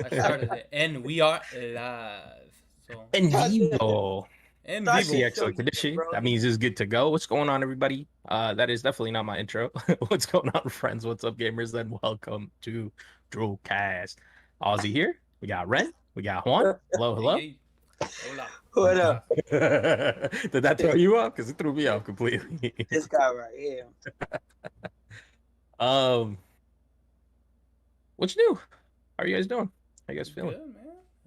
I started it, and we are live. So, En Goddamn. vivo. en I Start see this vivo. show, excellent you condition. That jabroni. means it's good to go. What's going on, everybody? That is definitely not my intro. What's going on, friends? What's up, gamers? And welcome to DRULcast. Ozzy here. We got Ren. We got Juan. Hello, Hey, hello. hey. Hola. What ¿Cómo up? estás? Did that throw you off? Because it threw me off completely. This guy right here. um, what's new? How are you guys doing? How you guys feeling? Good, man.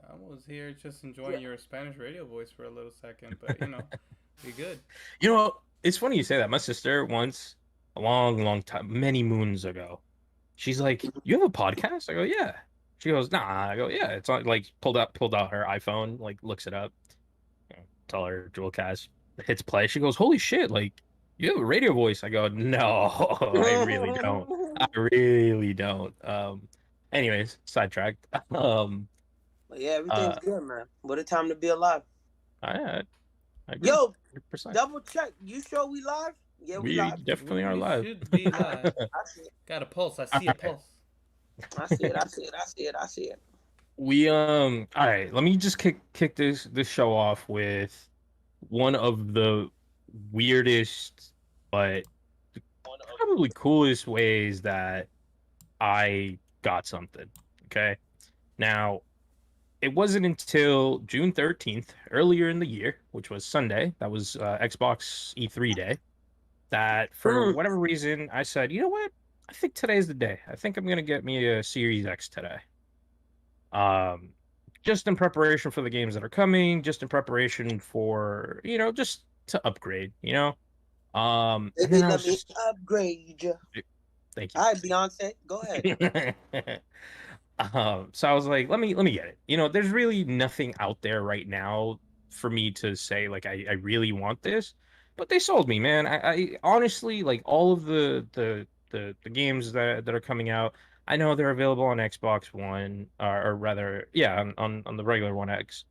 I was here just enjoying your Spanish radio voice for a little second, but we good. You know, it's funny you say that. My sister once, a long, long time, many moons ago, she's like, "You have a podcast?" I go, "Yeah." She goes, "Nah." I go, "Yeah." It's on, like pulled out her iPhone, like looks it up. Tell her DRULcast hits play. She goes, "Holy shit! Like you have a radio voice." I go, "No, I really don't. I really don't." Anyways, sidetracked. But yeah, everything's Uh, good, man. What a time to be alive. I I agree, Yo, 100%. double check. You sure we live? Yeah, we We live. definitely are We live. should be All right. live. I see it. Got a pulse. I All see a right. pulse. I see it. I see it. I see it. I see it. We all right, let me just kick this show off with one of the weirdest but probably coolest ways that I got something. Okay. Now, it wasn't until June 13th, earlier in the year, which was Sunday, that was Xbox E3 day, that for Mm. whatever reason I said, you know what? I think today's the day. I think I'm gonna get me a Series X today. Um, just in preparation for the games that are coming, just in preparation for, just to upgrade, and Baby, then I let was me just, upgrade you. thank you. All right, Beyonce, go ahead. So I was like, let me get it. There's really nothing out there right now for me to say like I really want this, but they sold me, man. I honestly like all of the games that are coming out. I know they're available on Xbox One, or rather, yeah, on the regular One X.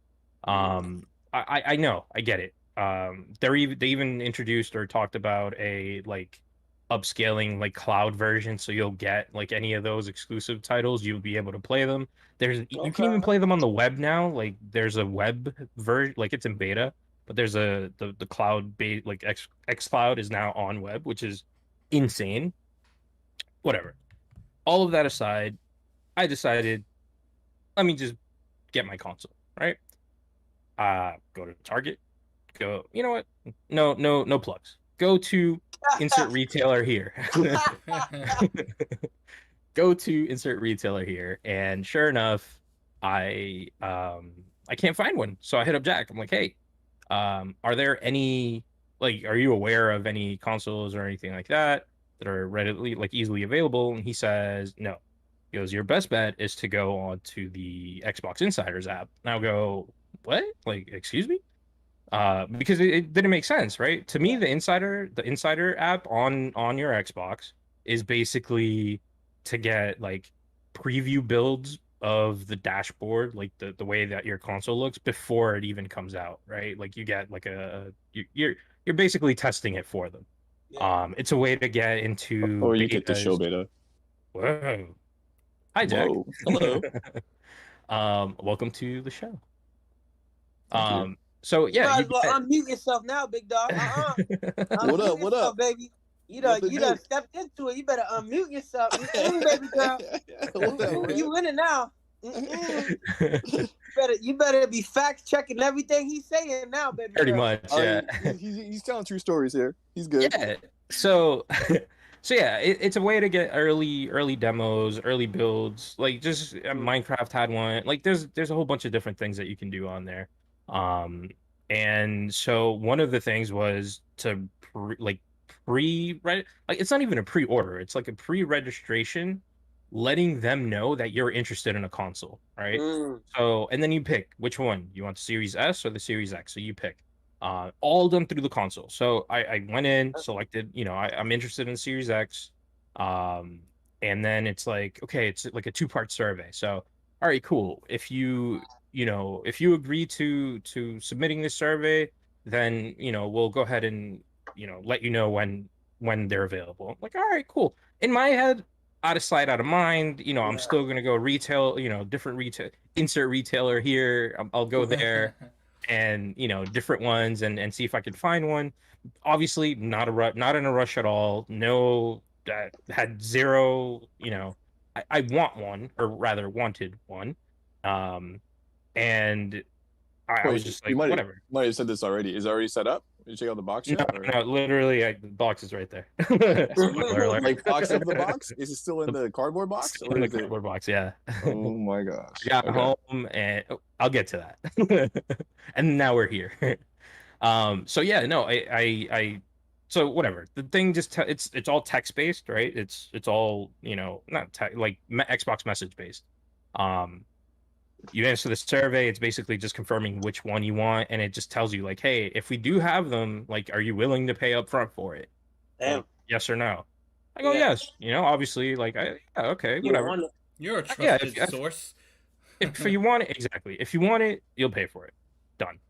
I know, I get it. They even introduced or talked about a like upscaling like cloud version, so you'll get like any of those exclusive titles, you'll be able to play them. You can even Okay. play them on the web now. Like there's a web version, like it's in beta, but there's the cloud base like X Cloud is now on web, which is insane. Whatever. All of that aside, I decided let me just get my console, right? Go to Target, go, you know what? No plugs. Go to insert retailer here. Go to insert retailer here, and sure enough, I can't find one. So I hit up Jack. I'm like, hey, are there any like are you aware of any consoles or anything like that are readily like easily available? And he says no. He goes, your best bet is to go on to the Xbox Insiders app. And I'll go, what? Like, excuse me? Because it didn't make sense, right? To me, the Insider app on your Xbox is basically to get like preview builds of the dashboard, like the way that your console looks before it even comes out, right? Like you get like you're basically testing it for them. Yeah. It's a way to get into Or you get the show betas. beta. Whoa. Hi, Jack. Whoa. Hello. Welcome to the show. Thank you. So You yeah, might you as well get unmute yourself now, big dog. What Unmute up? What yourself, up? baby. What been You done good? stepped into it. You better unmute yourself. Baby girl. What up, You man? winning now. You better be fact checking everything he's saying now, baby pretty girl. much, Oh, yeah. he's telling true stories here. He's good. Yeah. So so yeah, it's a way to get early demos, early builds. Like just Minecraft had one. Like there's a whole bunch of different things that you can do on there. Um and so one of the things was to like it's not even a pre-order. It's like a pre-registration letting them know that you're interested in a console, right? Mm. So and then you pick which one. You want the Series S or the Series X. So you pick all done through the console. So I went in, selected, I'm interested in Series X. Um, and then it's like, okay, it's like a two-part survey. So, all right, cool. If you agree to submitting this survey, then, we'll go ahead and, let you know when they're available. I'm like, all right, cool. In my head, out of sight, out of mind. You know, I'm still gonna go retail. You know, different retail, insert retailer here. I'll go there, and you know, different ones, and see if I can find one. Obviously, not in a rush at all. No, had zero. You know, I want one, or rather wanted one, and I was Wait, just you like, whatever. might have said this already. Is it already set up? Did you check out the box No, yet? Or? no, literally, the box is right there. Spoiler alert. Like box of the box? Is it still in the cardboard box? Or In the is it? cardboard box, yeah. Oh my gosh. I got Okay. home, and I'll get to that. And now we're here. So yeah, no, so whatever. The thing it's all text based, right? It's all, you know, not like Xbox message based. Um, you answer the survey, it's basically just confirming which one you want, and it just tells you like, hey, if we do have them, like, are you willing to pay up front for it? Damn. Like, yes or no? I go, Yeah. yes. You know, obviously, like, yeah, okay, You whatever. want it. You're a Yeah, trusted source. if you want it, exactly. If you want it, you'll pay for it. Done.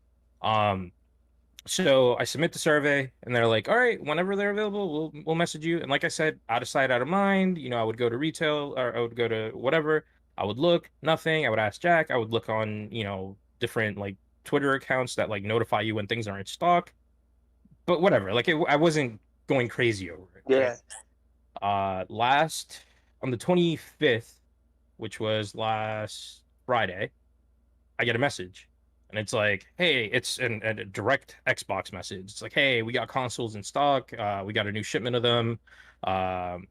So I submit the survey, and they're like, all right, whenever they're available, we'll message you. And like I said, out of sight, out of mind. You know, I would go to retail, or I would go to whatever. I would look, nothing. I would ask Jack. I would look on, you know, different like Twitter accounts that like notify you when things are in stock. But whatever, like I wasn't going crazy over it. Yeah. Last on the 25th, which was last Friday, I get a message, and it's like, hey, it's a direct Xbox message. It's like, hey, we got consoles in stock. We got a new shipment of them.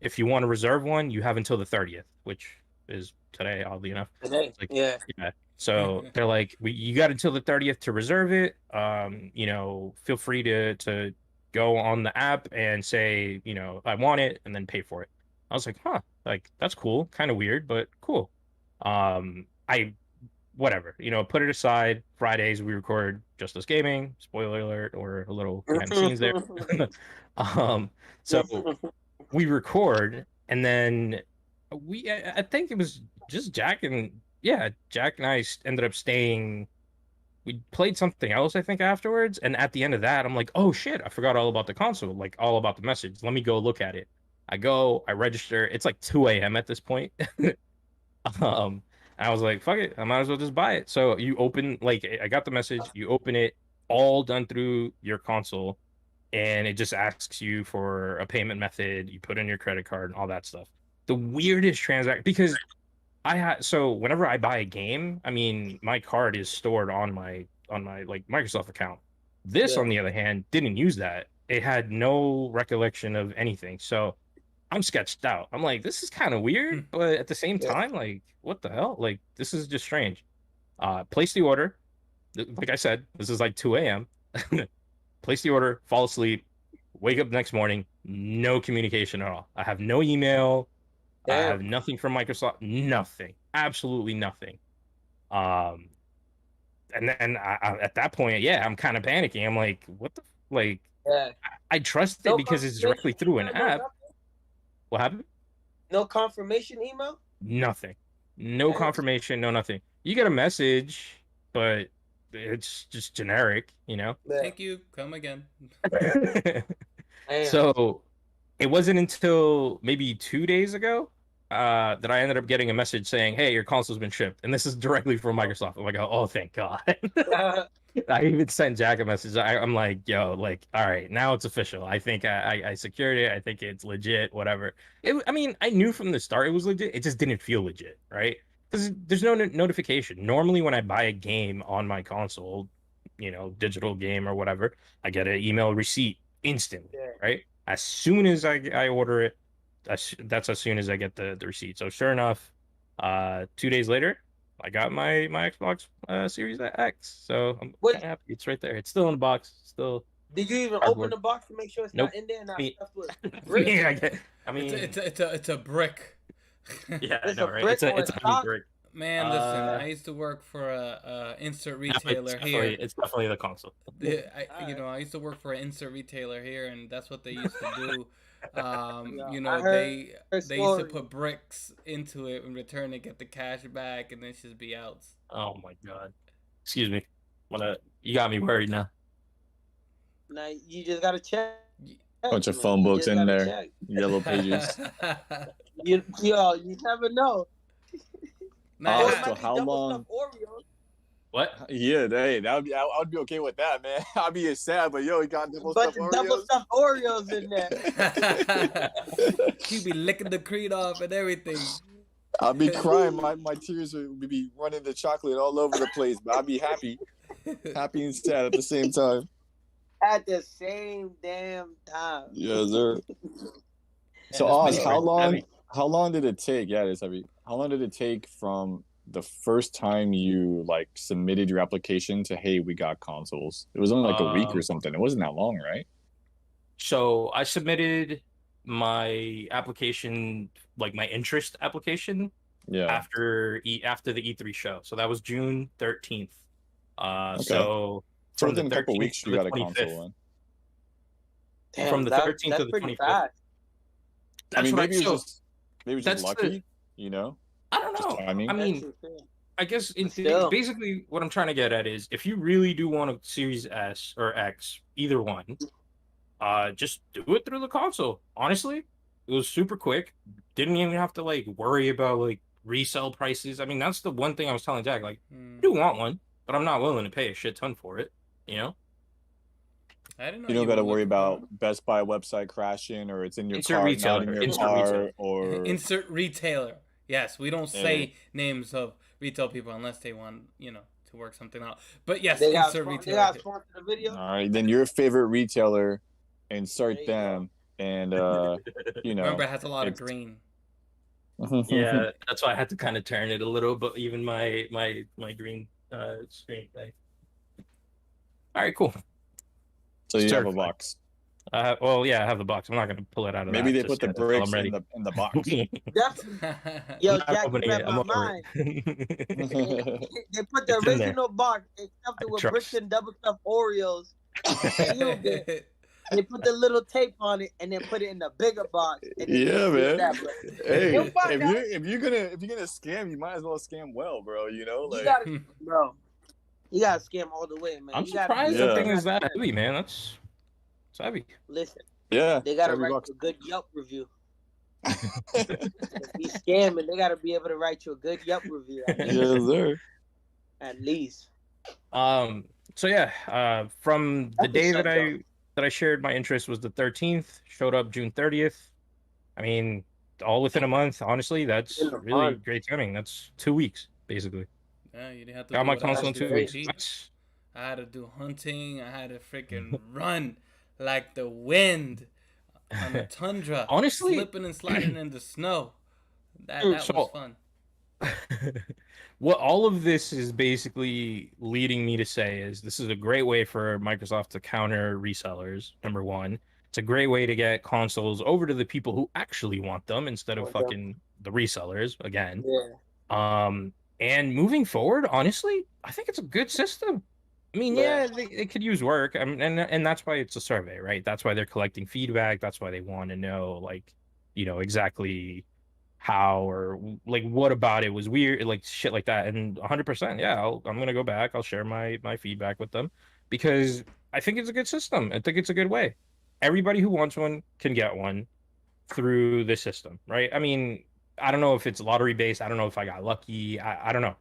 If you want to reserve one, you have until the 30th, which is today, oddly enough. Today. It's like, Yeah. yeah. So they're like, you got until the 30th to reserve it. You know, feel free to go on the app and say, you know, I want it, and then pay for it. I was like, huh, like that's cool, kind of weird, but cool. I whatever, you know, put it aside. Fridays we record Just Us Gaming, spoiler alert, or a little behind the scenes there. So we record, and then I think it was just Jack and I ended up staying. We played something else, I think, afterwards, and at the end of that, I'm like, oh shit, I forgot all about the console, like all about the message. Let me go look at it. I register. It's like 2 a.m. at this point. I was like, fuck it, I might as well just buy it. So you open, like, I got the message, you open it, all done through your console, and it just asks you for a payment method. You put in your credit card and all that stuff. The weirdest transaction, because so whenever I buy a game, I mean, my card is stored on my like Microsoft account. This, on the other hand, didn't use that. It had no recollection of anything. So I'm sketched out. I'm like, this is kind of weird, but at the same time, like, what the hell? Like, this is just strange. Place the order. Like I said, this is like 2 a.m. Place the order, fall asleep, wake up the next morning, no communication at all. I have no email. I have nothing from Microsoft. Nothing. Absolutely nothing. And then at that point, I'm kind of panicking. I'm like, what the like? I trust it because it's directly through an app. What happened? No confirmation email? Nothing. No confirmation, no nothing. You get a message, but it's just generic, you know? Thank you. Come again. So it wasn't until maybe 2 days ago that I ended up getting a message saying, hey, your console's been shipped. And this is directly from Microsoft. I'm like, oh, thank God. I even sent Jack a message. I'm like, yo, like, all right, now it's official. I think I secured it. I think it's legit, whatever. I mean, I knew from the start it was legit. It just didn't feel legit, right? Because there's no notification. Normally, when I buy a game on my console, you know, digital game or whatever, I get an email receipt instantly, right? As soon as I order it, that's as soon as I get the receipt. So sure enough, 2 days later, I got my Xbox Series X. So I'm kind of happy. It's right there. It's still in the box. Still. Did you even open the box to make sure it's not in there? Not stuffed with bricks? I mean, it's a brick. Yeah, I know, right? It's a heavy brick. Man, listen, I used to work for a insert retailer here. It's definitely the console. I used to work for an insert retailer here, and that's what they used to do. They used to put bricks into it and return it, get the cash back, and then just be out. Oh my God! Excuse me. You got me worried now. Now you just gotta check Bunch of phone books in there. Check. Yellow pages. You never know. So how long? What? Yeah, hey, I would be okay with that, man. I'd be sad, but yo, he got double stuffed Oreos in there. He'd be licking the creed off and everything. I'd be crying. My tears would be running the chocolate all over the place, but I'd be happy and sad at the same time. At the same damn time. Yes, sir. So, Oz, how long did it take? Yeah, it's heavy. How long did it take from the first time you like submitted your application to, hey, we got consoles? It was only like a week or something. It wasn't that long, right? So I submitted my application, like my interest application, after the E3 show. So that was June 13th. Okay. So from within the a couple 13th weeks, to you the got a 25th. console. Damn, from the 13th to the 25th. Fast. I mean, maybe it was just lucky, you know? I don't know. I mean, I guess basically what I'm trying to get at is if you really do want a Series S or X, either one, just do it through the console. Honestly, it was super quick. Didn't even have to like worry about like resale prices. I mean, that's the one thing I was telling Jack. Like, I do want one, but I'm not willing to pay a shit ton for it. You know. I didn't know you don't got to worry about Best Buy website crashing, or it's in your car, retailer. not in your car, or insert retailer. Yes, we don't say names of retail people unless they want, to work something out. But yes, insert retailer. The video. All right, then your favorite retailer, insert them, and Remember, it has a lot of green. Yeah, that's why I had to kind of turn it a little, but even my green screen thing. All right, cool. So you have a box. Well, yeah, I have the box. I'm not going to pull it out of Maybe they put the bricks in the box. Yo, Jack, you read my mind. They put the original box. They stuffed it with bricks and double stuffed Oreos. They put the little tape on it and then put it in the bigger box. Yeah, man. Hey, if you're gonna scam, you might as well scam well, bro. You know, like you gotta scam all the way, man. I'm surprised the thing is that heavy, man. That's heavy. Listen. Yeah. They gotta write a good Yelp review. If you scamming, they gotta be able to write you a good Yelp review. Yes, sir. At least. So yeah, from the day that I shared my interest was the 13th, showed up June 30th. I mean, all within a month. Honestly, that's really great timing. That's 2 weeks, basically. Yeah, you didn't have to got my console in 2 weeks. I had to do hunting. I had to freaking run like the wind on the tundra. Honestly, slipping and sliding in the snow. That was fun. What all of this is basically leading me to say is this is a great way for Microsoft to counter resellers. Number one, it's a great way to get consoles over to the people who actually want them instead of fucking the resellers again. Yeah. And moving forward, honestly, I think it's a good system. I mean, they could use work, and that's why it's a survey, right? That's why they're collecting feedback. That's why they want to know, like, exactly how or like what about it was weird, like shit like that. And 100%, yeah, I'm gonna go back. I'll share my feedback with them because I think it's a good system. I think it's a good way. Everybody who wants one can get one through this system, right? I mean, I don't know if it's lottery based. I don't know if I got lucky. I don't know,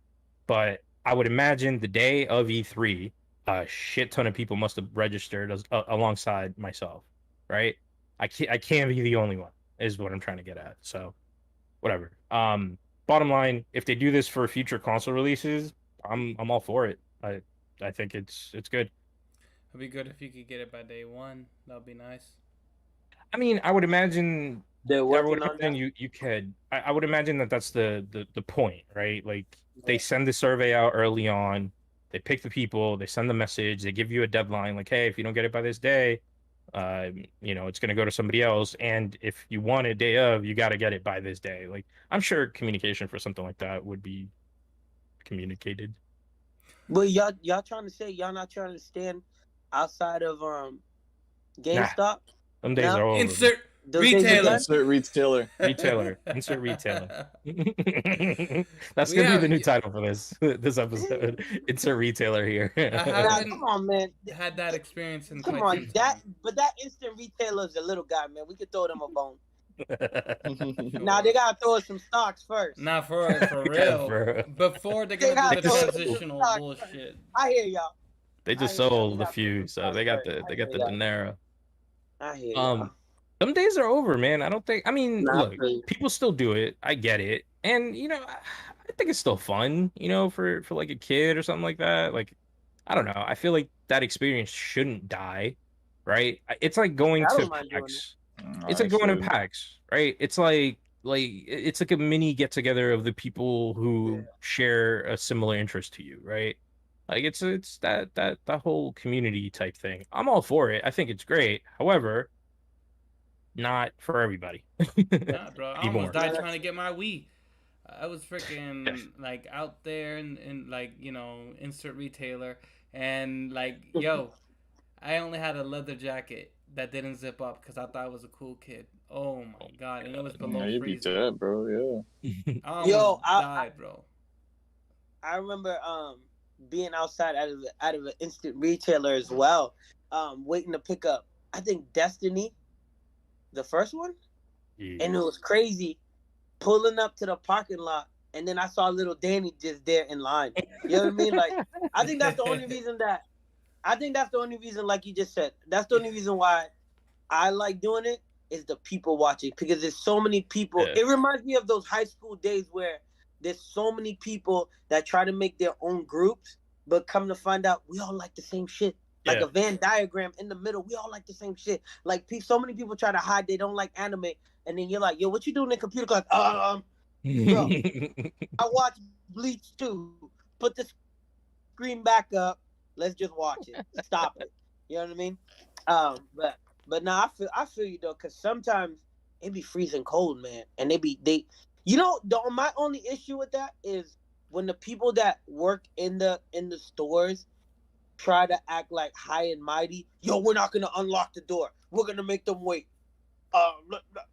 but I would imagine the day of E3, a shit ton of people must have registered alongside myself, right? I can't be the only one, is what I'm trying to get at. So, whatever. Bottom line, if they do this for future console releases, I'm all for it. I think it's good. It'd be good if you could get it by day one. That'd be nice. I mean, I would imagine they're working on that. You could. I would imagine that's the point, right? Like they send the survey out early on. They pick the people. They send the message. They give you a deadline, like, hey, if you don't get it by this day, it's going to go to somebody else. And if you want it day of, you got to get it by this day. Like, I'm sure communication for something like that would be communicated. Well, y'all trying to say y'all not trying to stand outside of GameStop? Some days are over. Insert Retailer. Insert retailer. Retailer. Insert retailer. That's gonna be the new title for this episode. Insert retailer here. Come on, man. Had that experience in come on, but that instant retailer is a little guy, man. We could throw them a bone. Now they gotta throw us some stocks first. Not for real. Before they're gonna do the transitional bullshit. I hear y'all. They just sold a few, so they got the dinero. I hear y'all. Some days are over, man. I don't think. I mean, look, people still do it. I get it, and I think it's still fun. For like a kid or something like that. Like, I don't know. I feel like that experience shouldn't die, right? It's like going to PAX. It's like going to PAX, right? It's like it's like a mini get together of the people who share a similar interest to you, right? Like it's that whole community type thing. I'm all for it. I think it's great. However, not for everybody. Nah, bro. I almost died trying to get my Wii. I was freaking like out there and like insert retailer and like I only had a leather jacket that didn't zip up because I thought I was a cool kid. Oh my god! And it was below freezing. You'd be dead, bro. Yeah. I died, bro. I remember being outside out of an instant retailer as well, waiting to pick up. I think Destiny. The first one, and it was crazy, pulling up to the parking lot, and then I saw little Danny just there in line. You know what I mean? Like, I think that's the only reason like you just said, that's the only reason why I like doing it is the people watching, because there's so many people. Yeah. It reminds me of those high school days where there's so many people that try to make their own groups, but come to find out we all like the same shit. Like a Venn diagram in the middle. We all like the same shit. Like, so many people try to hide they don't like anime. And then you're like, yo, what you doing in computer class? Bro, I watch Bleach too. Put the screen back up. Let's just watch it. Stop it. You know what I mean? But now I feel you though, because sometimes it be freezing cold, man. And my only issue with that is when the people that work in the stores try to act like high and mighty. Yo, we're not gonna unlock the door. We're gonna make them wait.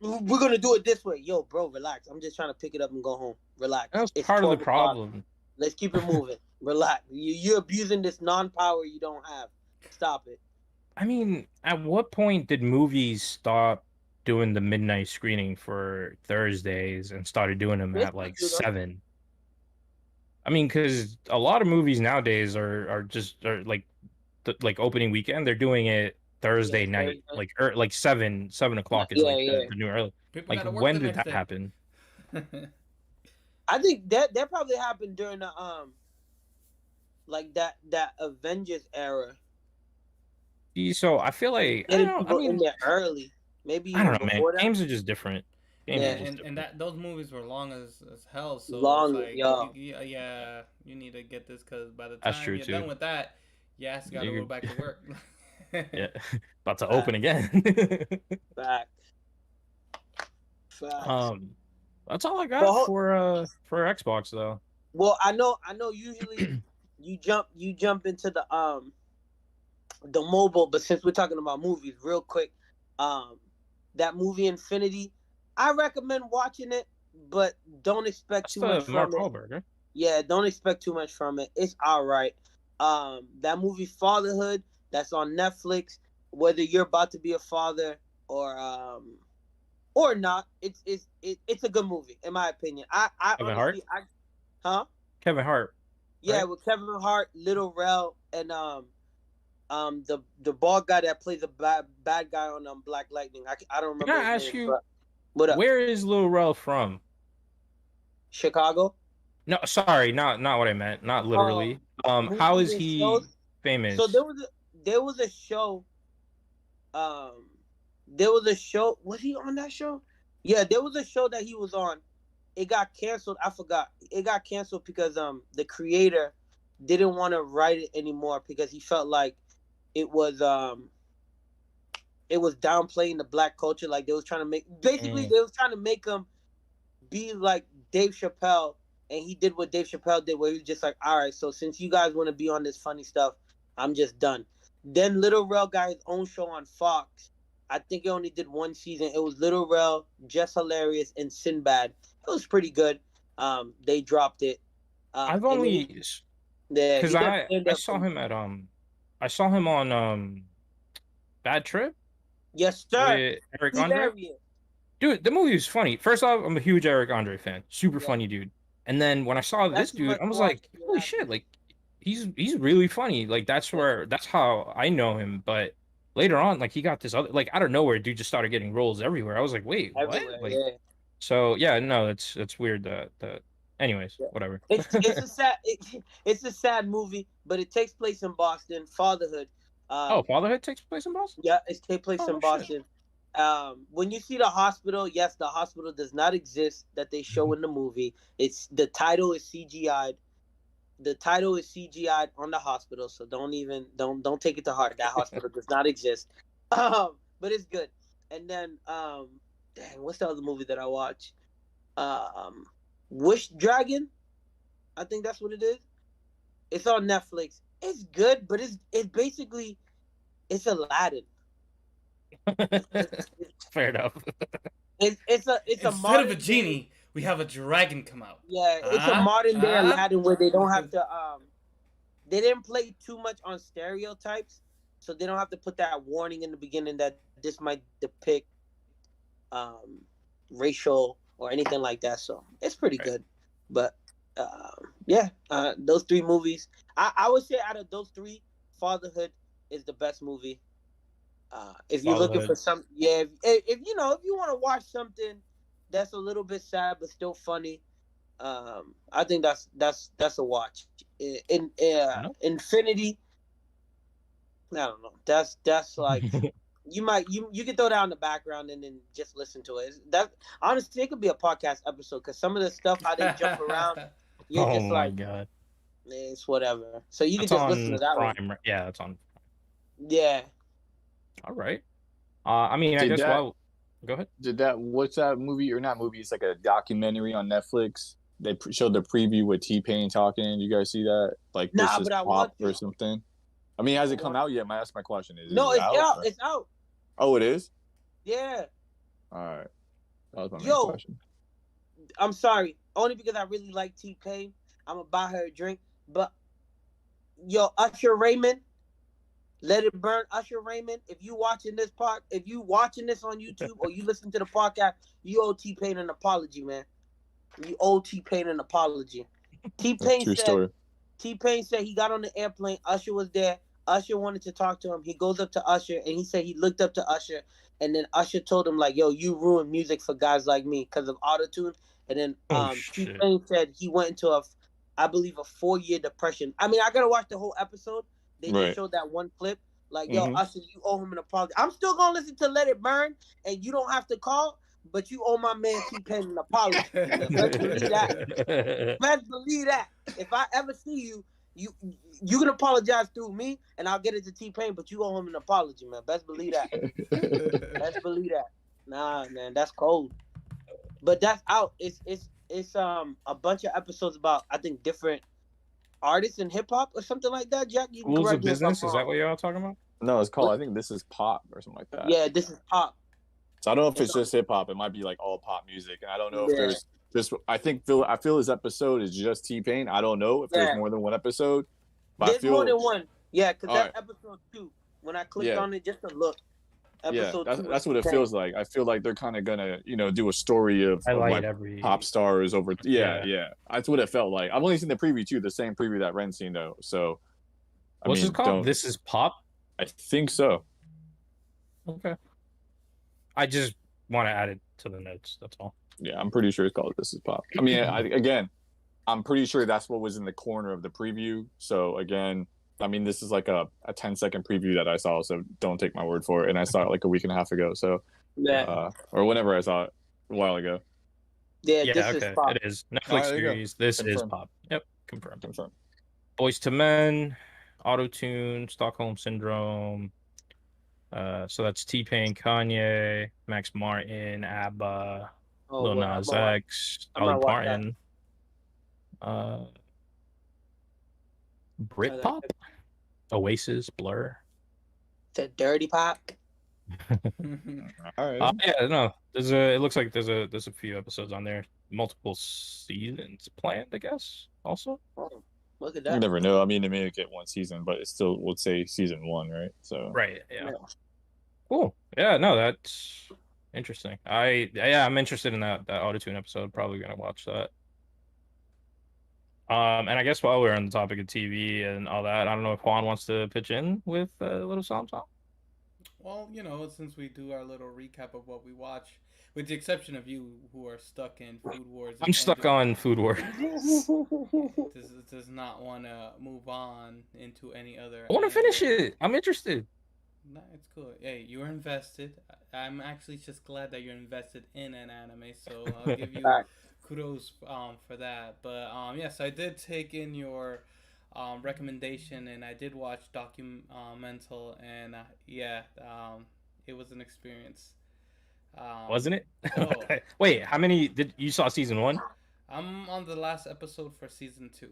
We're gonna do it this way. Yo, bro, relax. I'm just trying to pick it up and go home. Relax. That's part of the problem. Let's keep it moving. Relax. You're abusing this non-power you don't have. Stop it. I mean, at what point did movies stop doing the midnight screening for Thursdays and started doing them at like 7? I mean, because a lot of movies nowadays are like opening weekend. They're doing it Thursday night, like 7 o'clock is the new early. People like, when did that happen? I think that probably happened during the like that Avengers era. So I feel like in there early, maybe. I don't know, man. Games are just different. And that those movies were long as hell. So you need to get this because by the time you're done with that, got to go back to work. Yeah, about to open again. Back. That's all I got for Xbox though. Well, I know. Usually, you jump into the mobile, but since we're talking about movies, real quick, that movie Infinity. I recommend watching it, but don't expect too much from it. Wahlberg, Yeah, don't expect too much from it. It's all right. That movie Fatherhood, that's on Netflix. Whether you're about to be a father or not, it's a good movie in my opinion. Kevin Hart? Kevin Hart. Yeah, right? With Kevin Hart, Lil Rel, and the bald guy that plays a bad guy on Black Lightning. I don't remember. Can I ask you? What up? Where is Lil Rel from? Chicago? No, sorry, not what I meant. Not literally. How is he famous? So there was a show. Was he on that show? Yeah, there was a show that he was on. It got canceled. I forgot. It got canceled because the creator didn't want to write it anymore because he felt like it was downplaying the black culture. Like they was trying to make him be like Dave Chappelle, and he did what Dave Chappelle did, where he was just like, all right, so since you guys want to be on this funny stuff, I'm just done. Then Lil Rel got his own show on Fox. I think it only did one season. It was Little Rel, Just Hilarious, and Sinbad. It was pretty good. They dropped it. I've only because I saw him at I saw him on Bad Trip. Yes, sir. With Eric Andre. Dude, the movie was funny. First off, I'm a huge Eric Andre fan. Super funny dude. And then when I saw this dude, I was like, holy shit, like he's really funny. Like that's how I know him. But later on, like he got this other, like out of nowhere, dude just started getting roles everywhere. I was like, wait, what? Like, so yeah, no, it's weird that anyways, whatever. It's a sad movie, but it takes place in Boston. Fatherhood. Fatherhood takes place in Boston? Yeah, it takes place in Boston. Shit. When you see the hospital, yes, the hospital does not exist that they show in the movie. It's the title is CGI'd. The title is CGI'd on the hospital, so don't take it to heart. That hospital does not exist. But it's good. And then what's the other movie that I watched? Wish Dragon. I think that's what it is. It's on Netflix. It's good, but it's basically it's Aladdin. Fair enough. It's instead of a genie, we have a dragon come out. Yeah, it's a modern day Aladdin where they don't have to they didn't play too much on stereotypes, so they don't have to put that warning in the beginning that this might depict racial or anything like that. So it's pretty good. But those three movies. I would say out of those three, Fatherhood is the best movie. If you're looking for some, if you want to watch something that's a little bit sad but still funny, I think that's a watch. Infinity, I don't know. That's like you can throw that in the background and then just listen to it. That honestly, it could be a podcast episode because some of the stuff how they jump around, you're just like, God, it's whatever. So you can just listen to that Prime, one. Yeah, it's on. Yeah. All right. I mean, I guess. Go ahead. What's that movie or not movie? It's like a documentary on Netflix. They showed the preview with T-Pain talking. You guys see that? Like this is pop or something. I mean, has it come out yet? That's my question. It's out. It's out. Oh, it is? Yeah. All right. That was my main question. I'm sorry. Only because I really like T-Pain. I'm going to buy her a drink. But, Usher Raymond, Let It Burn, Usher Raymond, if you watching this on YouTube or you listen to the podcast, you owe T-Pain an apology, man. You owe T-Pain an apology. T-Pain said he got on the airplane. Usher was there. Usher wanted to talk to him. He goes up to Usher, and he said he looked up to Usher, and then Usher told him, like, yo, you ruined music for guys like me because of autotune. And then T-Pain said he went into I believe, a 4-year depression. I mean, I got to watch the whole episode. They just showed that one clip. Like, yo, Usher, you owe him an apology. I'm still going to listen to Let It Burn, and you don't have to call, but you owe my man T-Pain an apology. Best believe that. Best believe that. If I ever see you, you can apologize through me, and I'll get it to T-Pain, but you owe him an apology, man. Best believe that. Best believe that. Nah, man, that's cold. But that's out. It's a bunch of episodes about, I think, different artists in hip hop or something like that. Jack, you can Rules of Business? Is that what you're all talking about? No, it's called. I think This Is Pop or something like that. Yeah, This Is Pop. So I don't know if it's just hip hop. It might be like all pop music, and I don't know if there's just. I feel this episode is just T-Pain. I don't know if there's more than one episode. But there's more than one. Yeah, because that's episode 2. When I clicked on it just to look. That's what it feels like. I feel like they're kind of gonna, do a story of like pop stars over. Yeah. That's what it felt like. I've only seen the preview too, the same preview that Ren's seen though. So, what's it called? This Is Pop. I think so. Okay. I just want to add it to the notes. That's all. Yeah, I'm pretty sure it's called This Is Pop. I mean, I'm pretty sure that's what was in the corner of the preview. So again. I mean, this is like a 10-second preview that I saw, so don't take my word for it. And I saw it like a week and a half ago, so or whenever I saw it a while ago. Yeah, This Is Pop. It is Netflix series. This Is Pop. Yep, confirmed. Boys to Men, Autotune, Stockholm Syndrome. So that's T-Pain, Kanye, Max Martin, ABBA, Lil Nas X, Dolly Parton. Britpop, Oasis, Blur, the Dirty Pop. All right. Yeah, no. It looks like there's a few episodes on there. Multiple seasons planned, I guess. Also. Oh, look at You that. never know. I mean, they may get one season, but it still would say season 1, right? So Right. Yeah. Cool. Yeah. No, that's interesting. I'm interested in that Auto-Tune episode. Probably gonna watch that. And I guess while we're on the topic of TV and all that, I don't know if Juan wants to pitch in with a little song. Well, since we do our little recap of what we watch, with the exception of you who are stuck in Food Wars. I'm stuck on Food Wars. Does not want to move on into any other. I want to finish it. I'm interested. No, it's cool. Hey, you're invested. I'm actually just glad that you're invested in an anime, so I'll give you kudos for that. But yes, I did take in your recommendation, and I did watch Documental, and it was an experience. Wasn't it? Oh. Wait, how many did you saw season 1? I'm on the last episode for season 2.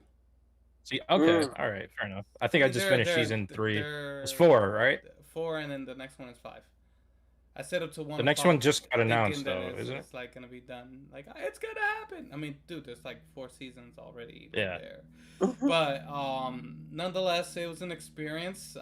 See, okay, all right, fair enough. I think I just finished season 3. It's 4, right? 4, and then the next one is 5. I set up to 1. The next one just got announced, though, isn't it? It's like gonna be done. Like it's gonna happen. I mean, dude, there's like 4 seasons already there. But nonetheless, it was an experience.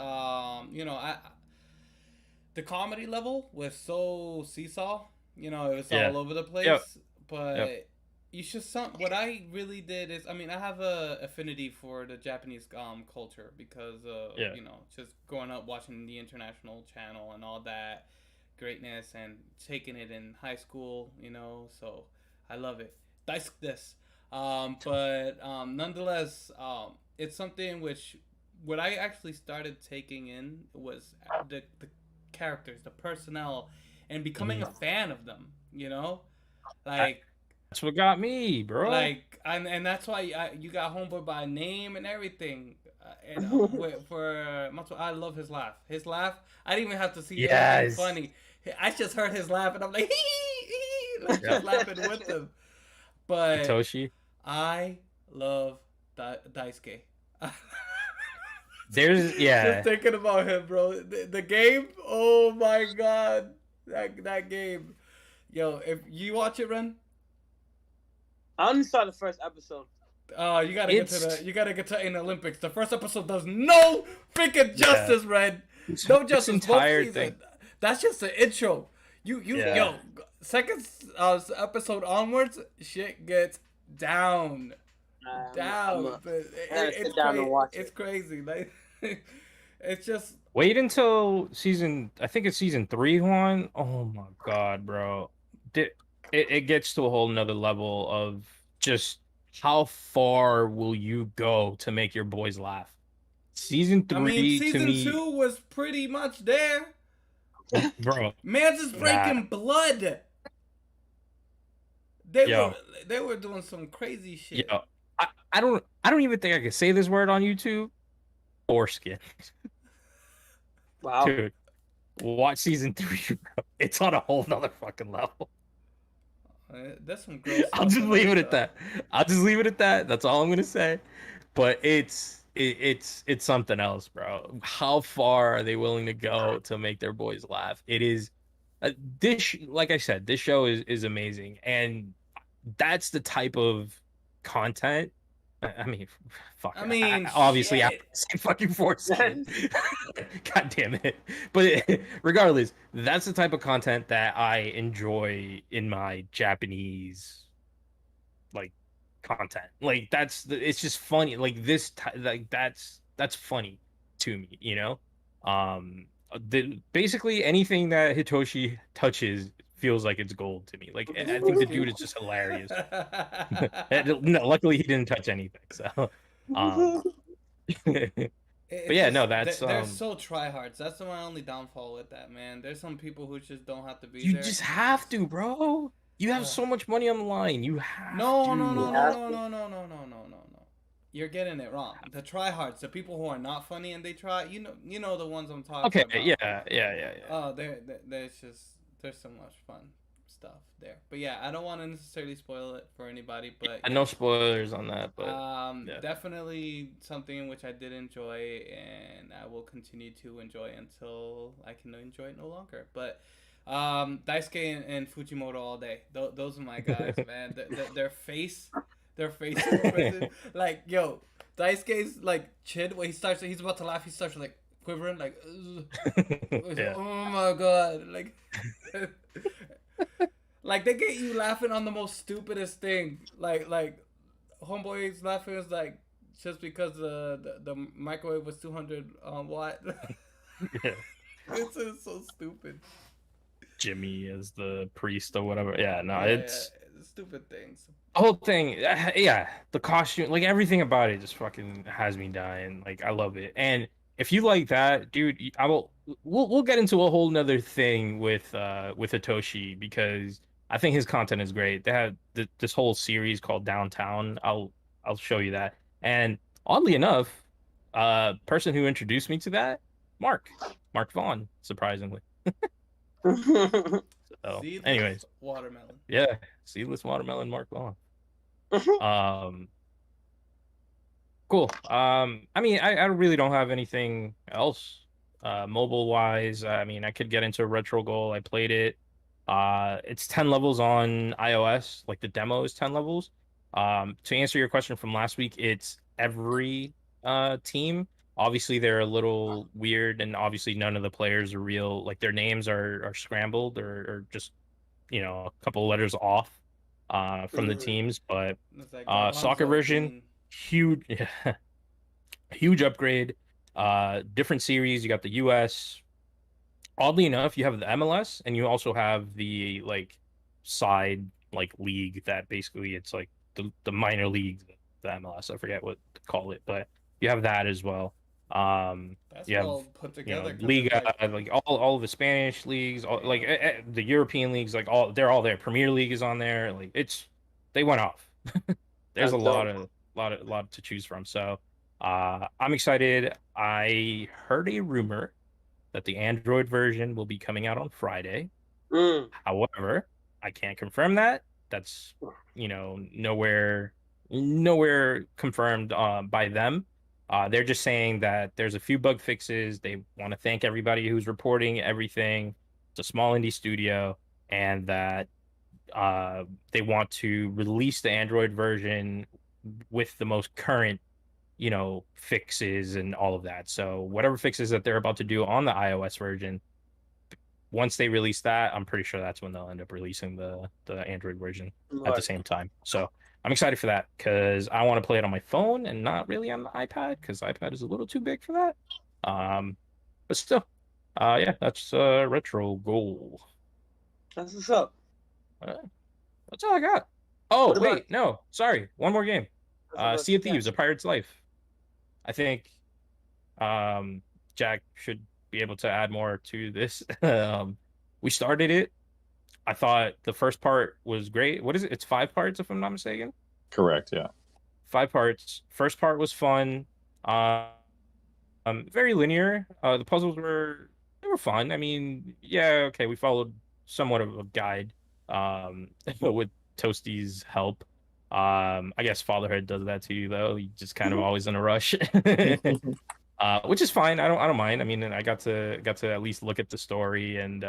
The comedy level was so seesaw. It was all over the place. But you should what I really did is, I mean, I have a affinity for the Japanese culture because just growing up watching the international channel and all that greatness and taking it in high school, so I love it. Daisuke desu. But nonetheless, it's something which what I actually started taking in was the characters, the personnel, and becoming a fan of them. Like. That's what got me, bro. Like, and that's why you got Homeboy by name and everything. For Matsu, I love his laugh. His laugh, I didn't even have to see anything funny. I just heard his laugh, and I'm like, just laughing with him. But Toshi, I love Daisuke. There's just thinking about him, bro. The game, oh my god, that game. Yo, if you watch it, Ren. I only saw the first episode. You gotta get to in Olympics. The first episode does no freaking justice, Red. No justice. Entire thing. That's just the intro. Yo, second episode onwards, shit gets down. It's crazy. Like, it's just wait until I think it's season 3 one. Oh my god, bro. It gets to a whole nother level of just how far will you go to make your boys laugh. Season 3, I mean, season 2 was pretty much there. Bro. Man's is breaking blood. They were doing some crazy shit. Yo, I don't even think I could say this word on YouTube. Foreskin. Wow. Dude, watch season 3, bro. It's on a whole nother fucking level. That's some gross stuff. I'll just leave it at that. That's all I'm gonna say. But it's something else, bro. How far are they willing to go to make their boys laugh? It is like I said, this show is amazing, and that's the type of content. I mean, fuck. I mean, obviously, after fucking force. God damn it! But regardless, that's the type of content that I enjoy in my Japanese, like, content. Like it's just funny. Like that's funny to me. Basically anything that Hitoshi touches feels like it's gold to me. Like, I think the dude is just hilarious. No, luckily he didn't touch anything. So, but yeah, no, that's they're so tryhards. That's my only downfall with that, man. There's some people who just don't have to be there. You just have to, bro. You have so much money on the line. You have to. No. You're getting it wrong. The tryhards, the people who are not funny and they try, you know the ones I'm talking about. Okay, yeah. Oh, there's so much fun stuff there. But yeah, I don't want to necessarily spoil it for anybody. But no spoilers on that. But definitely something in which I did enjoy, and I will continue to enjoy until I can enjoy it no longer. But Daisuke and Fujimoto all day. Those are my guys, man. Their face expression, like yo, Daisuke's like chin when he's about to laugh, he starts like quivering, like yeah. Oh my god, like like they get you laughing on the most stupidest thing, like homeboy's laughing is like just because the microwave was 200 watt. Yeah. It's so stupid. Jimmy as the priest or whatever. Yeah, no, it's stupid things. The whole thing, yeah, the costume, like everything about it just fucking has me dying. Like I love it. And if you like that, dude, we'll get into a whole nother thing with Hitoshi, because I think his content is great. They have this whole series called Downtown. I'll show you that. And oddly enough, person who introduced me to that, Mark Vaughn, surprisingly. So, anyways, watermelon. Yeah, seedless watermelon, Mark Vaughn. Cool. I mean, I really don't have anything else. Mobile wise, I mean, I could get into Retro Goal. I played it. It's 10 levels on iOS. Like the demo is 10 levels. To answer your question from last week, it's every team. Obviously, they're a little weird, and obviously none of the players are real. Like their names are scrambled or just, you know, a couple of letters off from the teams. But soccer version, huge, huge upgrade. Different series. You got the US. Oddly enough, you have the MLS, and you also have the like side like league that basically it's like the minor league, the MLS. I forget what to call it, but you have that as well. That's you have, well put together. Liga, like all the Spanish leagues, like the European leagues, like they're all there. Premier League is on there. Like they went off. There's a lot to choose from. So I'm excited. I heard a rumor that the Android version will be coming out on Friday. However, I can't confirm that. That's, you know, nowhere confirmed by them. They're just saying that there's a few bug fixes. They want to thank everybody who's reporting everything. It's a small indie studio, and that they want to release the Android version with the most current, you know, fixes and all of that. So whatever fixes that they're about to do on the iOS version, once they release that, I'm pretty sure that's when they'll end up releasing the Android version at the same time. So I'm excited for that because I want to play it on my phone and not really on the iPad, because the iPad is a little too big for that. But still, yeah, that's Retro Goal. That's what's up. That's all I got. Oh, wait, no, sorry, one more game. Sea of Thieves: A Pirate's Life. I think Jack should be able to add more to this. We started it. I thought the first part was great. What is it? It's 5 parts, if I'm not mistaken. Correct. Yeah. 5 parts. First part was fun. Very linear. The puzzles were fun. I mean, yeah, okay, we followed somewhat of a guide with Toasty's help. I guess fatherhood does that to you, though. You just kind of always in a rush. Which is fine. I don't mind. I mean, I got to at least look at the story and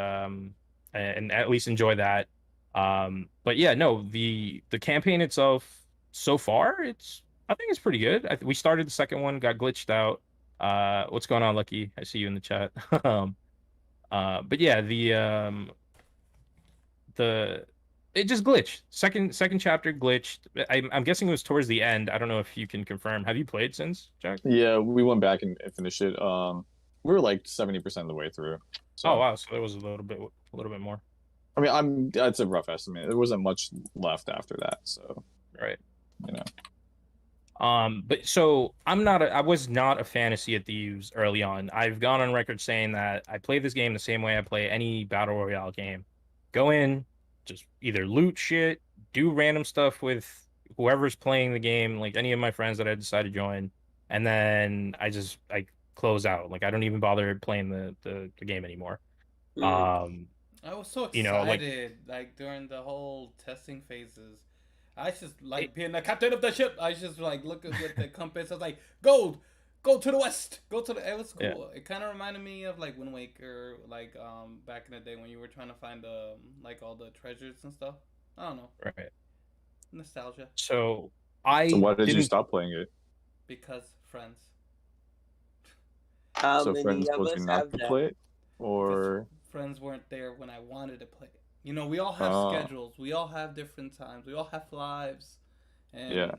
at least enjoy that. But yeah, no, the campaign itself so far, I think it's pretty good. We started the second one, got glitched out. What's going on, Lucky? I see you in the chat. But yeah, it just glitched. Second chapter glitched. I'm guessing it was towards the end. I don't know if you can confirm. Have you played since, Jack? Yeah, we went back and finished it. We were like 70% of the way through. So. Oh wow, so it was a little bit more. I mean, that's a rough estimate. There wasn't much left after that, so right. You know. But so I was not a fan of Sea of Thieves early on. I've gone on record saying that I play this game the same way I play any battle royale game. Go in, just either loot shit, do random stuff with whoever's playing the game, like any of my friends that I decide to join, and then I close out. Like I don't even bother playing the game anymore. I was so You know, like excited, like during the whole testing phases. I just like being the captain of the ship. I just like looking with the compass. I was like, go to the west, go to the. It was yeah, cool. It kind of reminded me of like Wind Waker, like back in the day when you were trying to find like all the treasures and stuff. I don't know, right. nostalgia. So So I why did you didn't. stop playing it? Because friends. How So many friends of told you us not have to that? play it, Because or friends weren't there when I wanted to play it. You know, we all have schedules. We all have different times. We all have lives, yeah. and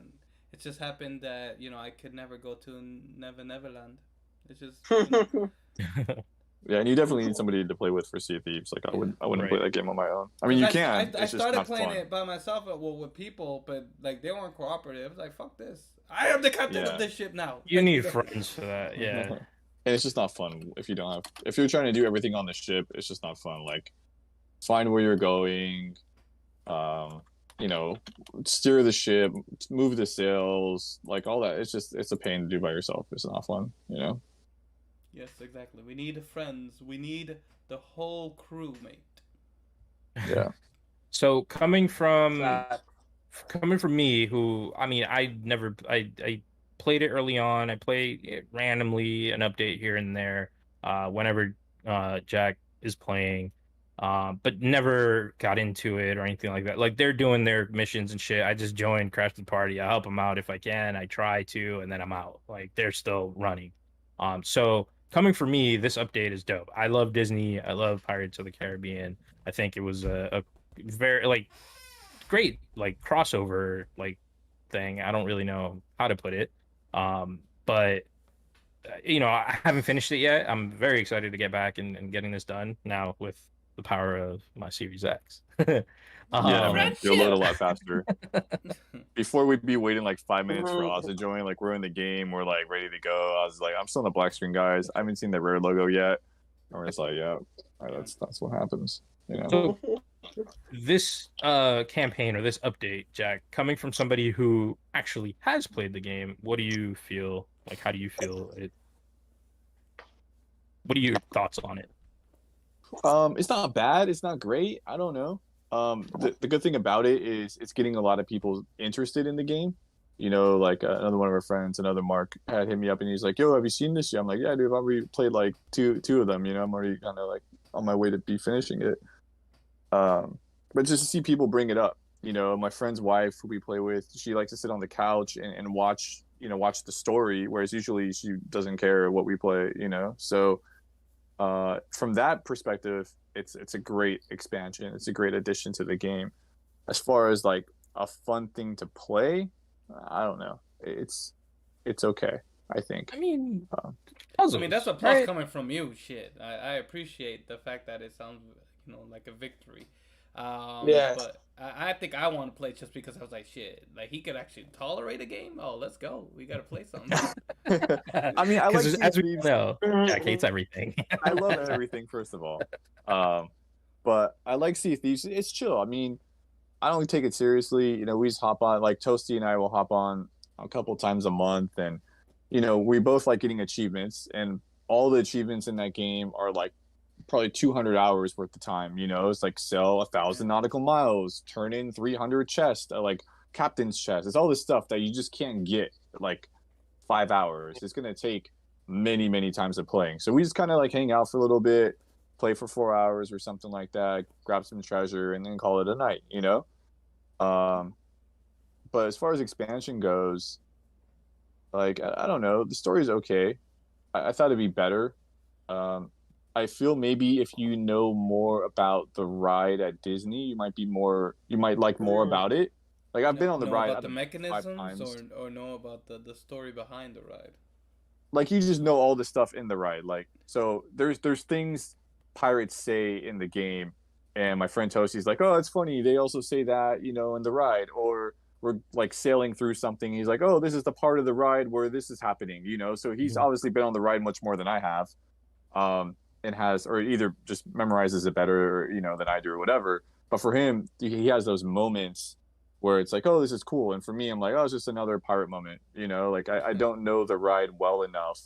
it just happened that I could never go to Neverland. It's just Yeah, and you definitely need somebody to play with for Sea of Thieves. Like yeah. I wouldn't play Right. that game on my own. I mean, Because you I, can. I It's just started not playing fun. it by myself, well, with people, but like they weren't cooperative. I was like, fuck this. I am the captain of Yeah. this ship now. You need friends for that. Yeah. And it's just not fun if you don't have. If you're trying to do everything on the ship, it's just not fun. Like, find where you're going. Um, steer the ship, move the sails, like all that. It's a pain to do by yourself. It's not fun. Yes, exactly. We need friends. We need the whole crew, mate. Yeah. So coming from me, who I mean, I played it early on. I play it randomly, an update here and there, whenever Jack is playing, but never got into it or anything like that. Like they're doing their missions and shit. I just join, crash the party. I help them out if I can. I try to, and then I'm out. Like they're still running. So coming from me, this update is dope. I love Disney. I love Pirates of the Caribbean. I think it was a very like great like crossover like thing. I don't really know how to put it. But I haven't finished it yet. I'm very excited to get back and getting this done now with the power of my Series X. Yeah, man, you'll load a Friendship. lot faster. Before we'd be waiting like 5 minutes for Oz to join. Like we're in the game, we're like ready to go. I was like, I'm still on the black screen, guys. I haven't seen the rare logo yet. And we're just like, yeah, that's what happens. So this campaign or this update, Jack, coming from somebody who actually has played the game, what do you feel? Like, how do you feel it? What are your thoughts on it? It's not bad. It's not great. I don't know. The good thing about it is it's getting a lot of people interested in the game. Like another one of our friends, another Mark, had hit me up and he's like, "Yo, have you seen this yet?" I'm like, "Yeah, dude. I've already played like two of them. I'm already kind of like on my way to be finishing it." But just to see people bring it up, my friend's wife who we play with, she likes to sit on the couch and watch the story, whereas usually she doesn't care what we play. So from that perspective, it's a great expansion. It's a great addition to the game. As far as like a fun thing to play, I don't know. It's okay, I think. I mean, I mean, that's a plus right? coming from you. Shit, I appreciate the fact that it sounds, like a victory. Yeah. But I think I want to play just because I was like, shit, like he could actually tolerate a game. Oh, let's go. We gotta play something. I mean, I like as we Thieves. know, Jack hates everything. I love everything, first of all. But I like Sea of Thieves. It's chill. I mean, I don't take it seriously. We just hop on, like Toasty and I will hop on a couple times a month, and we both like getting achievements, and all the achievements in that game are like probably 200 hours worth of time. It's like sell 1,000 nautical miles, turn in 300 chests, like captain's chest. It's all this stuff that you just can't get like 5 hours. It's gonna take many times of playing. So we just kind of like hang out for a little bit, play for 4 hours or something like that, grab some treasure, and then call it a night. But as far as expansion goes, like I don't know, the story's okay. I thought it'd be better. I feel maybe if you know more about the ride at Disney, you might like more about it. Like I've been on the know ride about the mechanisms, or know about the story behind the ride. Like you just know all the stuff in the ride. Like so, there's things pirates say in the game, and my friend Toasty's like, "Oh, it's funny. They also say that in the ride." Or we're like sailing through something. He's like, "Oh, this is the part of the ride where this is happening." So he's obviously been on the ride much more than I have. And has, or either just memorizes it better, than I do or whatever. But for him, he has those moments where it's like, oh, this is cool. And for me, I'm like, oh, it's just another pirate moment. Like I don't know the ride well enough,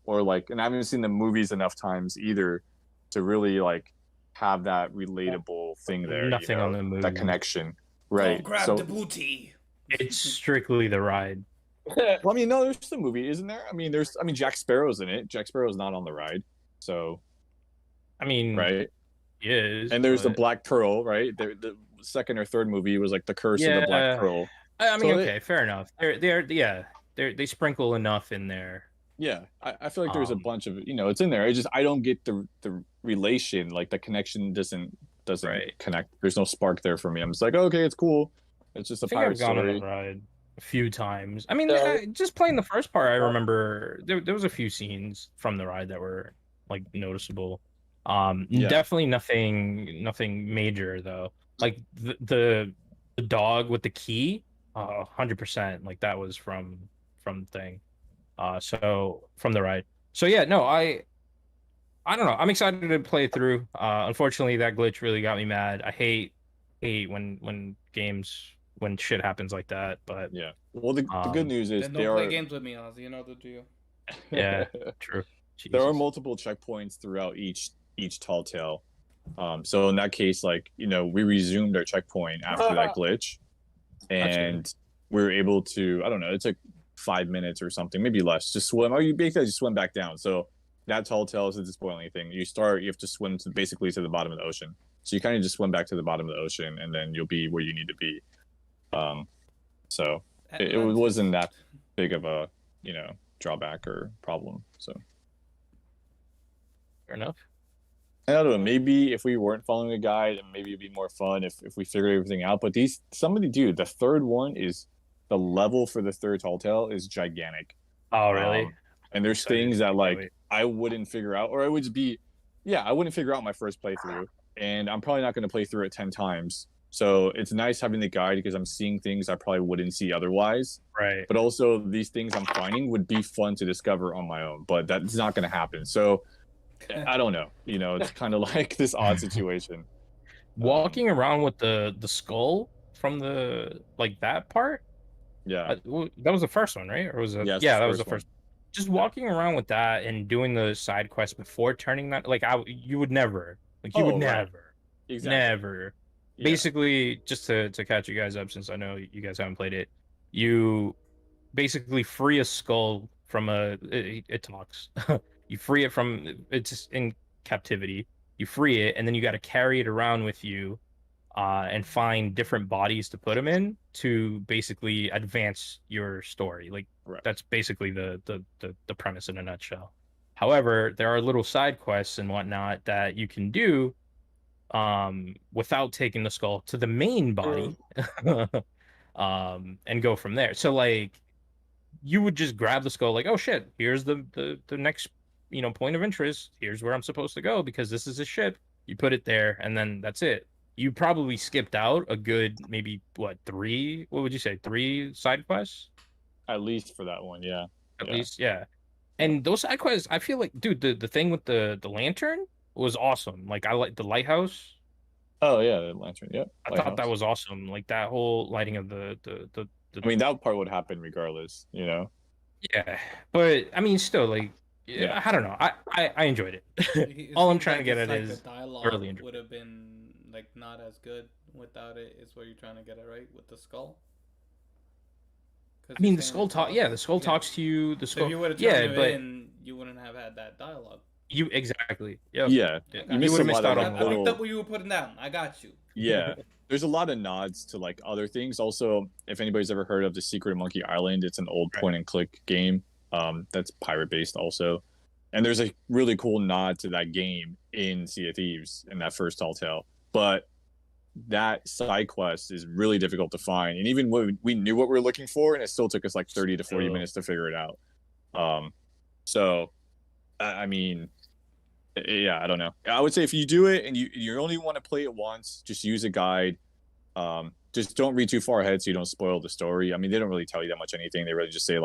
or like, and I haven't seen the movies enough times either to really like have that relatable thing there. Nothing on the move. That connection, right? Don't grab the booty. It's strictly the ride. Well, I mean, no, there's the movie, isn't there? I mean, Jack Sparrow's in it. Jack Sparrow's not on the ride, so. I mean, right? He is. And there's the Black Pearl, right? The second or third movie was like the Curse of the Black Pearl. I mean, okay, fair enough. They sprinkle enough in there. Yeah, I feel like there's a bunch of it's in there. I don't get the relation, like the connection doesn't connect. There's no spark there for me. I'm just like, okay, it's cool. It's just a pirate story. I've gone on the ride a few times. I mean, just playing the first part, I remember there was a few scenes from the ride that were like noticeable. Definitely nothing major though. Like the dog with the key, 100%. Like that was from thing. So from the ride. So yeah, no, I don't know. I'm excited to play it through. Unfortunately, that glitch really got me mad. I hate when shit happens like that. But yeah, well, the good news is don't play games with me, Oz. You know the deal. Yeah, true. Jesus. There are multiple checkpoints throughout each tall tale. So in that case, like we resumed our checkpoint after that glitch, and we were able to. I don't know. It took 5 minutes or something, maybe less. Just swim. Or you basically just swim back down. So that tall tale isn't spoil anything. You have to swim basically to the bottom of the ocean. So you kind of just swim back to the bottom of the ocean, and then you'll be where you need to be. So it wasn't that big of a drawback or problem. So fair enough. I don't know. Maybe if we weren't following a guide, maybe it'd be more fun if we figured everything out. But the third one is the level for the third tall tale is gigantic. Oh, really? And there's things that I wouldn't figure out, or it would be, I wouldn't figure out my first playthrough, and I'm probably not going to play through it 10 times. So it's nice having the guide because I'm seeing things I probably wouldn't see otherwise. Right. But also these things I'm finding would be fun to discover on my own, but that's not going to happen. So I don't know. It's kind of like this odd situation. Walking around with the skull from the that part. Yeah. That was the first one, right? Or was it? Yeah, that was the first. Just walking around with that and doing the side quest before turning that, you would never, never, exactly. Never. Yeah. Basically, just to catch you guys up, since I know you guys haven't played it, you basically free a skull from it talks. You free it from it's in captivity. You free it, and then you got to carry it around with you, and find different bodies to put them in to basically advance your story. That's basically the premise in a nutshell. However, there are little side quests and whatnot that you can do without taking the skull to the main body, and go from there. So you would just grab the skull, oh shit, here's the next point of interest. Here's where I'm supposed to go because this is a ship. You put it there, and then that's it. You probably skipped out a good maybe three? What would you say? 3 side quests? At least for that one, yeah. At least, yeah. And those side quests, I feel like, dude, the thing with the lantern was awesome. I like the lighthouse. Oh yeah, the lantern. Yep. I thought that was awesome. That whole lighting of the. I mean, that part would happen regardless, Yeah, but I mean, still, I don't know. I enjoyed it. All I'm trying to get at is the dialogue would have been not as good without it. Is what you're trying to get at, right? With the skull. I mean, the skull talk. Yeah, the skull talks to you. The skull. So if you would have turned it in, you wouldn't have had that dialogue. You exactly. Yep. Yeah. You would have missed out on. I picked up what you were putting down. I got you. Yeah. There's a lot of nods to other things. Also, if anybody's ever heard of The Secret of Monkey Island, it's an old point and click game. That's pirate based also. And there's a really cool nod to that game in Sea of Thieves in that first tall tale. But that side quest is really difficult to find. And even when we knew what we were looking for, and it still took us 30 to 40 minutes to figure it out. So, I mean, yeah, I don't know. I would say if you do it and you only want to play it once, just use a guide. Just don't read too far ahead so you don't spoil the story. I mean, they don't really tell you that much anything. They really just say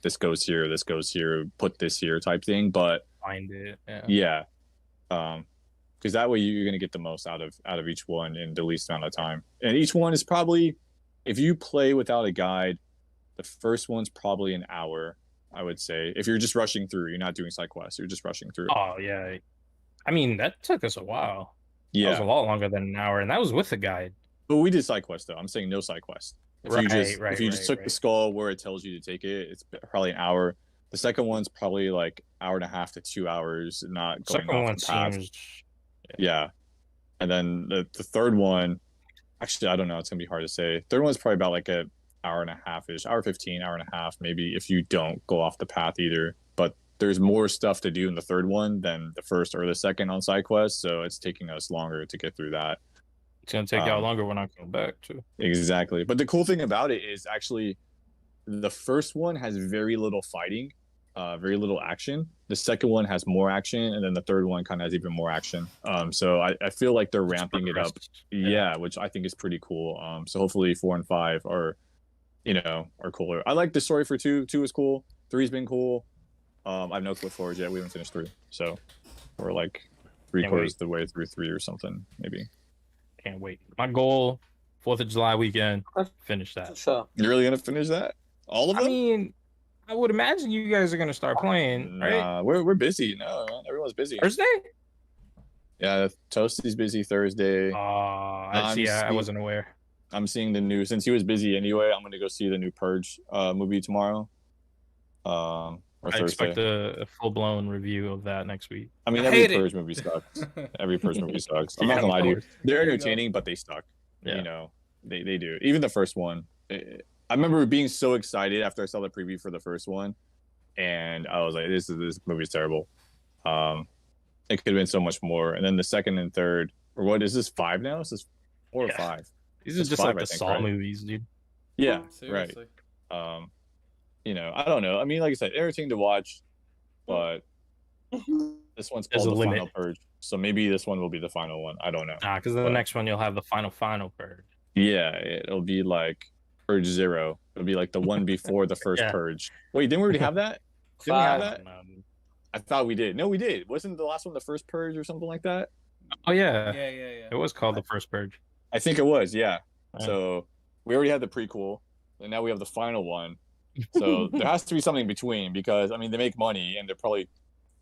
this goes here, put this here type thing. But find it. Yeah. Because that way you're going to get the most out of each one in the least amount of time. And each one is probably, if you play without a guide, the first one's probably an hour, I would say. If you're just rushing through, you're not doing side quests, you're just rushing through. Oh, yeah. I mean, that took us a while. That was a lot longer than an hour, and that was with the guide. But we did side quests though. I'm saying no side quests. If you just took the skull where it tells you to take it, it's probably an hour. The second one's probably like hour and a half to 2 hours, not going off the path. Yeah. And then the third one, actually, I don't know. It's going to be hard to say. Third one's probably about like an hour and a half-ish, hour 15, hour and a half, maybe, if you don't go off the path either. But there's more stuff to do in the third one than the first or the second on side quests, so it's taking us longer to get through that. It's going to take y'all longer when I come back, too. Exactly. But the cool thing about it is actually the first one has very little fighting. Very little action. The second one has more action, and then the third one kind of has even more action. So I feel like they're ramping it up. Yeah, which I think is pretty cool. So hopefully 4 and 5 are cooler. I like the story for 2. 2 is cool. 3's been cool. I have no Cliff Forge yet. We haven't finished 3, so we're like 3/4 of the way through 3 or something, maybe. Can't wait. My goal, 4th of July weekend, finish that. So you're really gonna finish that? All of them? I mean, I would imagine you guys are gonna start playing, right? Nah, we're busy. No, everyone's busy. Thursday? Yeah, Toasty's busy Thursday. I wasn't aware. I'm seeing the new, since he was busy anyway, I'm gonna go see the new Purge movie tomorrow. Or I Thursday. expect a full-blown review of that next week. I mean, every Purge movie sucks. Every Purge movie sucks. I'm not gonna lie to you. They're entertaining, but they suck. Yeah. You know, they do. Even the first one. I remember being so excited after I saw the preview for the first one, and I was like, "This movie's terrible." It could have been so much more. And then the second and third, or what is this, 5 now? Is this 4 or 5? These are just 5, like the Saw movies, dude. Yeah, seriously. Right. You know, I don't know. I mean, like I said, entertaining to watch, but this one's called the Final Purge, so maybe this one will be the final one. I don't know. Because the next one you'll have the final Purge. Yeah, it'll be like Purge 0. It'll be like the one before the first Purge. Wait, didn't we already have that? Didn't we have that? I thought we did. No, we did. Wasn't the last one the first Purge or something like that? Oh yeah. It was called the first Purge. I think it was. Yeah. So we already had the prequel, and now we have the final one. So there has to be something in between, because I mean they make money and they're probably,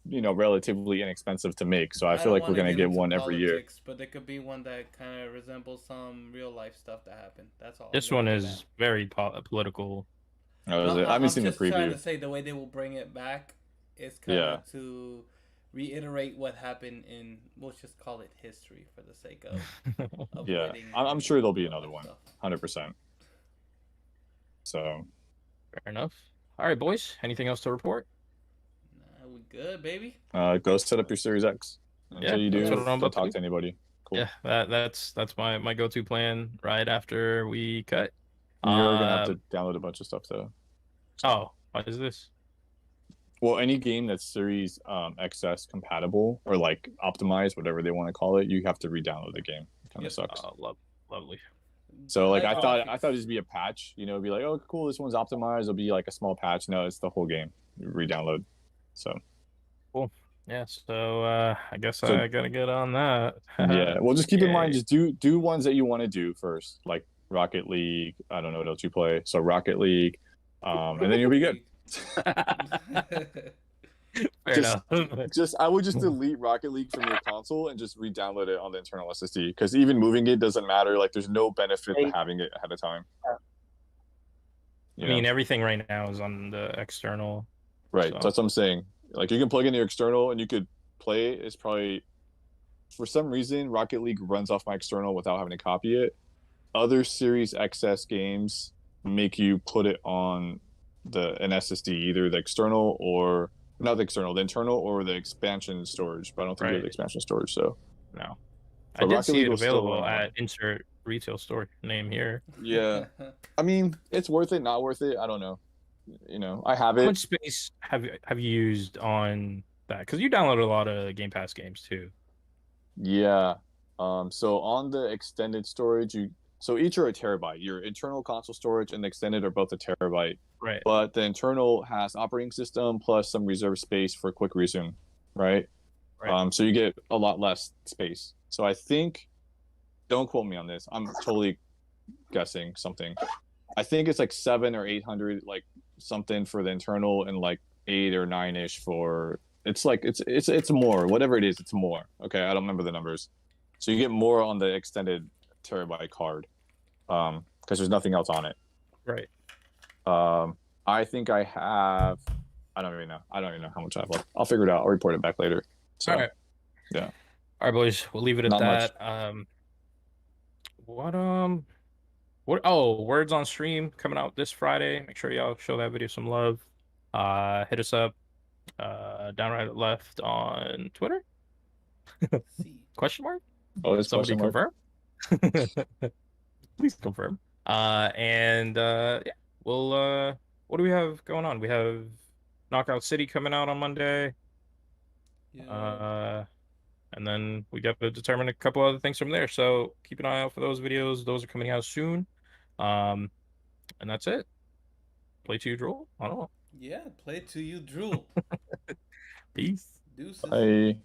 you know, relatively inexpensive to make. So I feel like we're gonna get one every year. But there could be one that kind of resembles some real life stuff that happened. That's all. This one is very political. Oh, I haven't seen the preview. I'm just trying to say the way they will bring it back is kind of to reiterate what happened in, we'll just call it history for the sake of yeah. I'm sure there'll be another one, 100%. So. Fair enough. All right, boys. Anything else to report? Nah, we good, baby. Go set up your Series X. Until you do, don't talk to anybody. Cool. Yeah, that's my go-to plan right after we cut. You're gonna have to download a bunch of stuff though. Oh, what is this? Well, any game that's Series XS compatible or like optimized, whatever they want to call it, you have to re-download the game. It kind of sucks. Lovely. So like I thought it'd just be a patch, you know, it'd be like, oh cool, this one's optimized, it'll be like a small patch. No, it's the whole game. Re-download. So cool. Yeah, so I guess I gotta get on that. Yeah. Well, just keep in mind, just do ones that you want to do first, like Rocket League. I don't know what else you play. So Rocket League, and then you'll be good. I would just delete Rocket League from your console and just re-download it on the internal SSD, because even moving it doesn't matter. Like there's no benefit to having it ahead of time. I mean, everything right now is on the external. Right. So that's what I'm saying. Like you can plug in your external and you could play it. It's probably, for some reason, Rocket League runs off my external without having to copy it. Other Series XS games make you put it on an SSD, either the external or not the external, the internal or the expansion storage. But I don't think we have the expansion storage. So no, I did see it available at insert retail store name here. Yeah, I mean it's worth it, not worth it. I don't know. You know, I have it. How much space have you used on that? Because you download a lot of Game Pass games too. Yeah. So on the extended storage, so each are a terabyte. Your internal console storage and the extended are both a terabyte. Right. But the internal has operating system plus some reserve space for quick resume. Right. So you get a lot less space. So I think, don't quote me on this, I'm totally guessing something. I think it's like 700 or 800, like something for the internal, and like 8 or 9-ish for. It's like it's more, whatever it is, it's more. Okay, I don't remember the numbers. So you get more on the extended terabyte card, because there's nothing else on it. Right. I think I have. I don't even know. I don't even know how much I have left. I'll figure it out. I'll report it back later. So, all right. Yeah. All right, boys. We'll leave it at Not that. much. What? Oh, Words on Stream coming out this Friday. Make sure y'all show that video some love. Hit us up. Down right left on Twitter. Question mark? Oh, this Somebody question mark. confirm? Please confirm. Yeah, we'll what do we have going on? We have Knockout City coming out on Monday. Yeah. And then we got to determine a couple other things from there. So keep an eye out for those videos. Those are coming out soon. And that's it. Play to you, Drool. I don't know. Yeah, play to you, Drool. Peace. Deuces. Bye.